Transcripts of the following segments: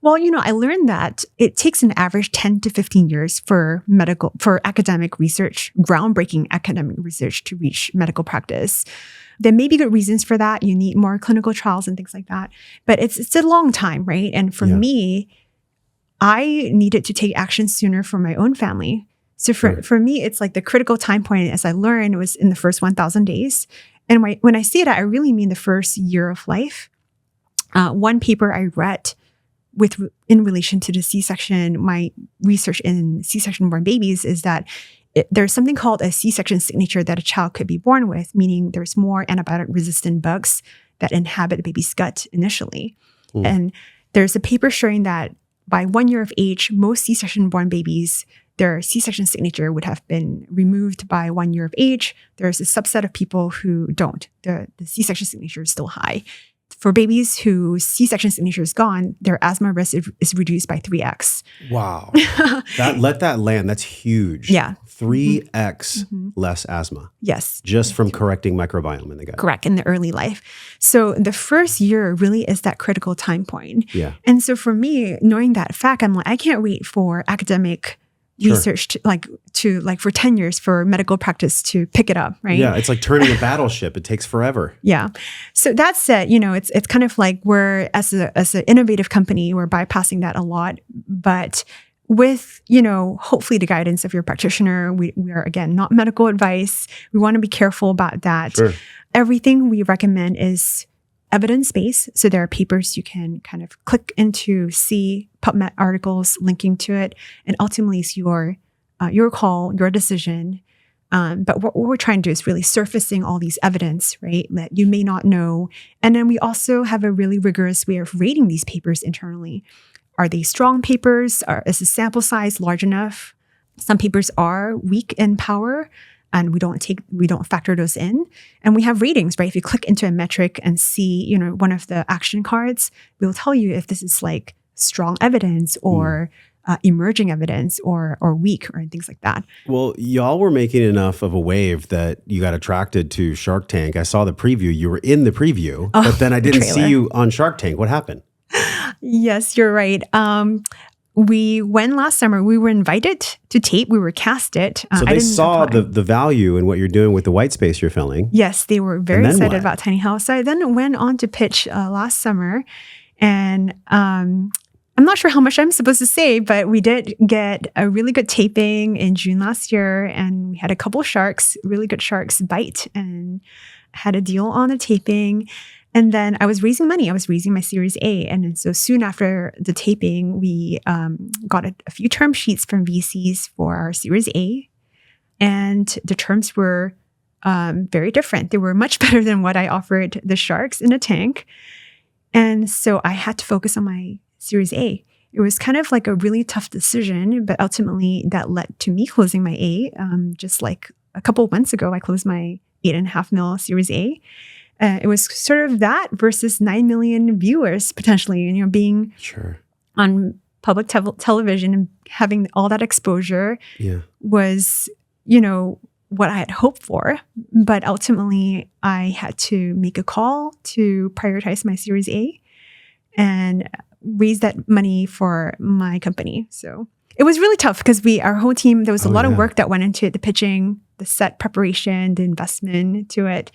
Well, I learned that it takes an average 10 to 15 years for academic research, groundbreaking academic research to reach medical practice. There may be good reasons for that. You need more clinical trials and things like that. But it's a long time, right? And for me, I needed to take action sooner for my own family. So for me, it's like the critical time point, as I learned, was in the first 1,000 days. And when I say that, I really mean the first year of life. One paper I read in relation to the C-section, my research in C-section born babies is that there's something called a C-section signature that a child could be born with, meaning there's more antibiotic-resistant bugs that inhabit the baby's gut initially. And there's a paper showing that by 1 year of age, most C-section born babies, their C-section signature would have been removed by 1 year of age. There's a subset of people who don't. The C-section signature is still high. For babies whose C-section signature is gone, their asthma risk is reduced by 3x. Wow. Let that land. That's huge. Yeah. 3x less asthma. Yes. Just from correcting microbiome in the gut. Correct, in the early life. So the first year really is that critical time point. Yeah. And so for me, knowing that fact, I'm like, I can't wait for academic research for 10 years for medical practice to pick it up, right? Yeah, it's like turning a battleship. It takes forever. Yeah. So that said, it's kind of like we're, as an innovative company, we're bypassing that a lot. But with, hopefully the guidance of your practitioner, we are, again, not medical advice. We want to be careful about that. Sure. Everything we recommend is evidence-based. So there are papers you can kind of click into, see PubMed articles linking to it, and ultimately it's your call, your decision. But what we're trying to do is really surfacing all these evidence, right, that you may not know. And then we also have a really rigorous way of rating these papers internally. Are they strong papers? Is the sample size large enough? Some papers are weak in power, and we don't factor those in. And we have ratings, right? If you click into a metric and see, one of the action cards, we'll tell you if this is like strong evidence or emerging evidence or weak or things like that. Well, y'all were making enough of a wave that you got attracted to Shark Tank. I saw the preview. You were in the preview, but then I didn't see you on Shark Tank. What happened? Yes, you're right. We went last summer. We were invited to tape. We were casted. So they saw the value in what you're doing with the white space you're filling. Yes, they were very excited about Tiny House. So I then went on to pitch last summer. And I'm not sure how much I'm supposed to say, but we did get a really good taping in June last year. And we had a couple really good sharks bite, and had a deal on the taping. And then I was raising money. I was raising my Series A. And then so soon after the taping, we got a few term sheets from VCs for our Series A. And the terms were very different. They were much better than what I offered the sharks in the tank. And so I had to focus on my Series A. It was kind of like a really tough decision, but ultimately that led to me closing my A. Just like a couple of months ago, I closed my $8.5 million Series A. It was sort of that versus 9 million viewers potentially, being on public television and having all that exposure was, what I had hoped for. But ultimately, I had to make a call to prioritize my Series A and raise that money for my company. So it was really tough because our whole team, there was a lot of work that went into it, the pitching, the set preparation, the investment to it.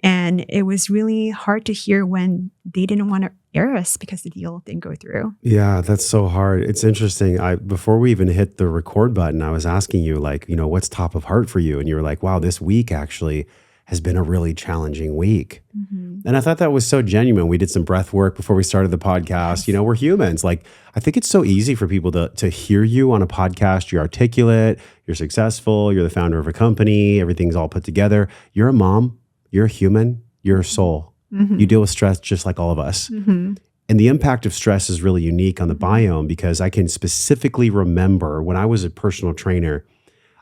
And it was really hard to hear when they didn't want to air us because the deal didn't go through. Yeah, that's so hard. It's interesting. Before we even hit the record button, I was asking you, what's top of heart for you? And you were like, wow, this week actually has been a really challenging week. Mm-hmm. And I thought that was so genuine. We did some breath work before we started the podcast. Yes. We're humans. I think it's so easy for people to hear you on a podcast. You're articulate, you're successful, you're the founder of a company, everything's all put together. You're a mom. You're a human, you're a soul. Mm-hmm. You deal with stress just like all of us. Mm-hmm. And the impact of stress is really unique on the biome because I can specifically remember when I was a personal trainer,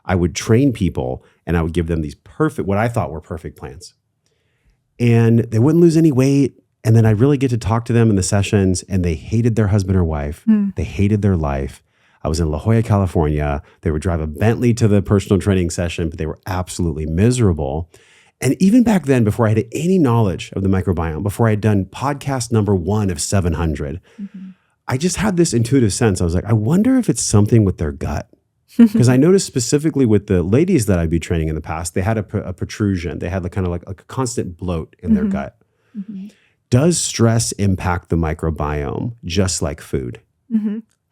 I would train people and I would give them these what I thought were perfect plans. And they wouldn't lose any weight. And then I'd really get to talk to them in the sessions and they hated their husband or wife. They hated their life. I was in La Jolla, California. They would drive a Bentley to the personal training session, but they were absolutely miserable. And even back then, before I had any knowledge of the microbiome, before I had done podcast number 1 of 700, I just had this intuitive sense. I was like, I wonder if it's something with their gut. Because I noticed specifically with the ladies that I'd be training in the past, they had a protrusion. They had kind of like a constant bloat in their gut. Does stress impact the microbiome just like food?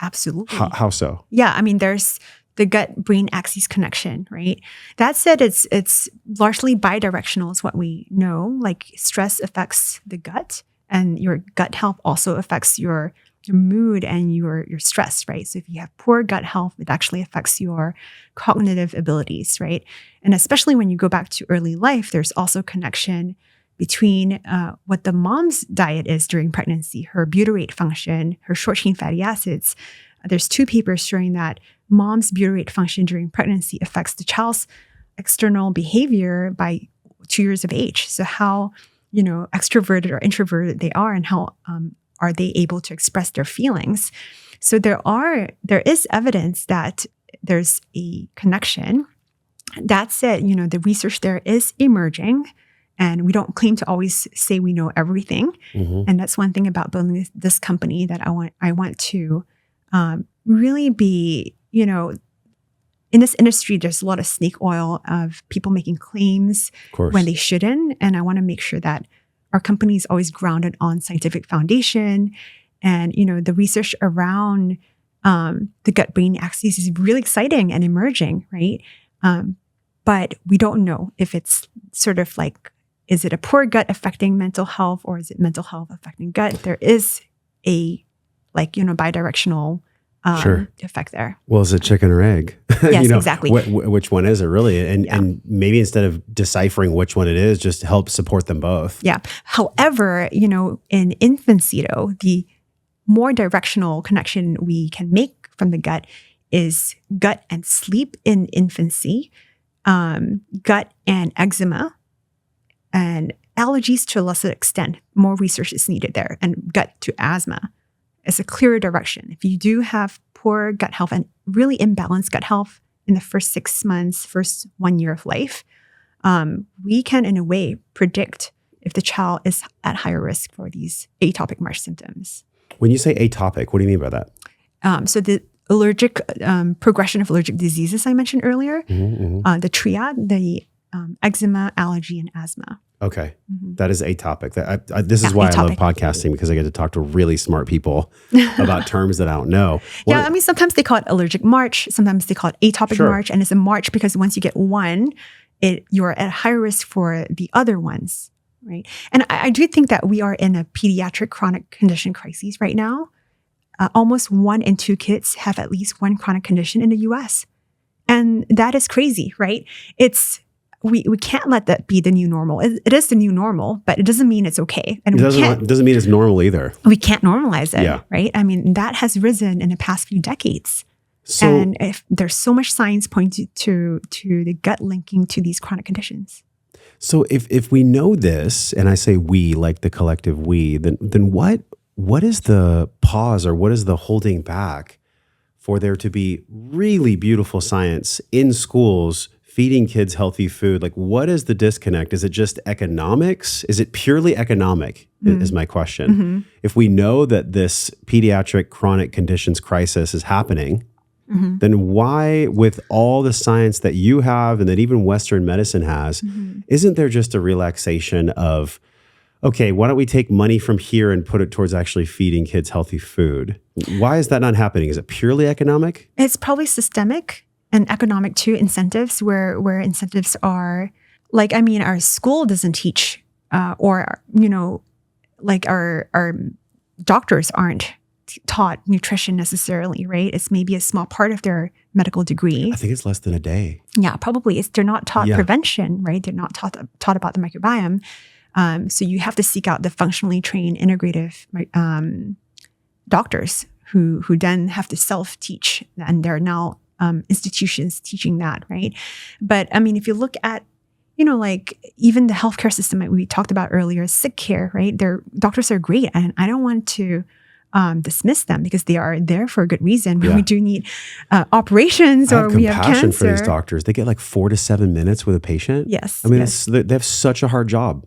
Absolutely. How so? Yeah, I mean, there's the gut-brain axis connection, right? That said, it's largely bidirectional is what we know. Like stress affects the gut, and your gut health also affects your mood and your stress, right? So if you have poor gut health, it actually affects your cognitive abilities, right? And especially when you go back to early life, there's also connection between what the mom's diet is during pregnancy, her butyrate function, her short-chain fatty acids. There's 2 papers showing that mom's butyrate function during pregnancy affects the child's external behavior by 2 years of age. So how, extroverted or introverted they are, and how are they able to express their feelings. So there is evidence that there's a connection. That said, the research there is emerging. And we don't claim to always say we know everything. And that's one thing about building this company that I want to really be, in this industry, there's a lot of snake oil of people making claims when they shouldn't. And I want to make sure that our company is always grounded on scientific foundation. And, the research around the gut-brain axis is really exciting and emerging, right? But we don't know if it's sort of like, is it a poor gut affecting mental health, or is it mental health affecting gut? There is a bidirectional effect there. Well, is it chicken or egg? Yes, exactly. Which one is it really? And maybe instead of deciphering which one it is, just help support them both. Yeah. However, in infancy, though, the more directional connection we can make from the gut is gut and sleep in infancy, gut and eczema, and allergies to a lesser extent. More research is needed there, and gut to asthma is a clearer direction. If you do have poor gut health and really imbalanced gut health in the first 6 months, first 1 year of life, we can, in a way, predict if the child is at higher risk for these atopic march symptoms. When you say atopic, what do you mean by that? So the allergic progression of allergic diseases I mentioned earlier, the triad, the eczema, allergy, and asthma. Okay. That is atopic. This is why atopic. I love podcasting, because I get to talk to really smart people about terms that I don't know. I mean, sometimes they call it allergic march. Sometimes they call it atopic march. And it's a march because once you get one, you're at higher risk for the other ones, right? And I do think that we are in a pediatric chronic condition crisis right now. Almost 1 in 2 kids have at least one chronic condition in the US. And that is crazy, right? We can't let that be the new normal. It is the new normal, but it doesn't mean it's okay. And it doesn't mean it's normal either. We can't normalize it, right? I mean, that has risen in the past few decades. And if there's so much science pointing to the gut linking to these chronic conditions. So if we know this, and I say we, like the collective we, then what is the pause, or what is the holding back for there to be really beautiful science in schools feeding kids healthy food? Like, what is the disconnect? Is it just economics? Is it purely economic, is my question. If we know that this pediatric chronic conditions crisis is happening, then why, with all the science that you have and that even Western medicine has, isn't there just a relaxation of, okay, why don't we take money from here and put it towards actually feeding kids healthy food? Why is that not happening? Is it purely economic? It's probably systemic and economic too, incentives where incentives are like, I mean, our school doesn't teach, or, like our doctors aren't taught nutrition necessarily, right? It's maybe a small part of their medical degree. I think it's less than a day. Yeah, probably. They're not taught prevention, right? They're not taught about the microbiome. So you have to seek out the functionally trained integrative doctors who then have to self-teach, and there are now institutions teaching that, right? But I mean, if you look at, like even the healthcare system that we talked about earlier, sick care, right? Their doctors are great, and I don't want to dismiss them because they are there for a good reason. When Yeah. we do need operations I or have we have compassion cancer. for these doctors. They get like 4 to 7 minutes with a patient. Yes. I mean, yes. they have such a hard job.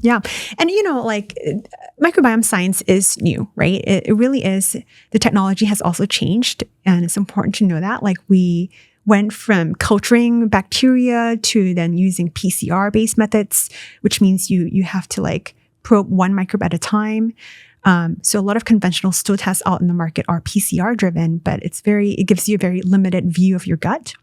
Yeah. And, microbiome science is new, right? It really is. The technology has also changed. And it's important to know that. Like we went from culturing bacteria to then using PCR-based methods, which means you have to like probe one microbe at a time. So a lot of conventional stool tests out in the market are PCR driven, but it gives you a very limited view of your gut.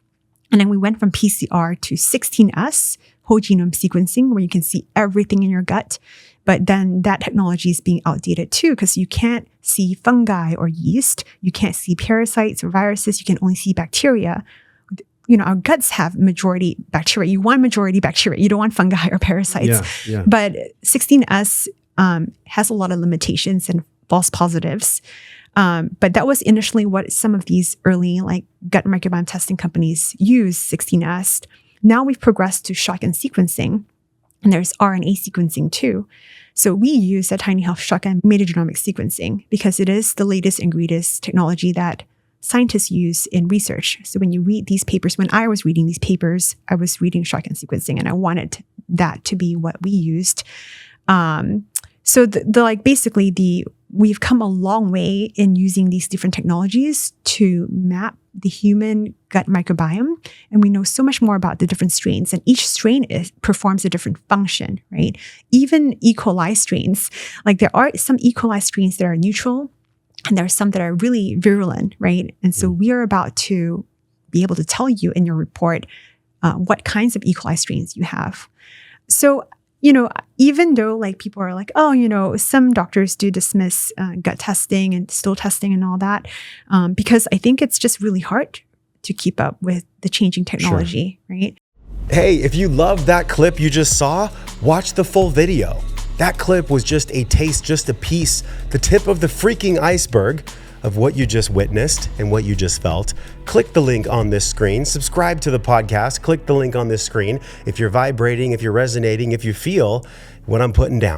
And then we went from PCR to 16S, whole genome sequencing, where you can see everything in your gut. But then that technology is being outdated too, because you can't see fungi or yeast. You can't see parasites or viruses. You can only see bacteria. Our guts have majority bacteria. You want majority bacteria. You don't want fungi or parasites. Yeah. But 16S has a lot of limitations and false positives. But that was initially what some of these early like gut microbiome testing companies use, 16S. Now we've progressed to shotgun sequencing, and there's RNA sequencing too. So we use at Tiny Health shotgun metagenomic sequencing because it is the latest and greatest technology that scientists use in research. So when you read these papers, when I was reading these papers, I was reading shotgun sequencing, and I wanted that to be what we used. So we've come a long way in using these different technologies to map the human gut microbiome. And we know so much more about the different strains, and each strain performs a different function, right? Even E. coli strains, like there are some E. coli strains that are neutral, and there are some that are really virulent, right? And so we are about to be able to tell you in your report what kinds of E. coli strains you have. So, even though like people are like, some doctors do dismiss gut testing and stool testing and all that, because I think it's just really hard to keep up with the changing technology, right? Hey, if you loved that clip you just saw, watch the full video. That clip was just a taste, just a piece, the tip of the freaking iceberg of what you just witnessed and what you just felt. Click the link on this screen, subscribe to the podcast, click the link on this screen if you're vibrating, if you're resonating, if you feel what I'm putting down.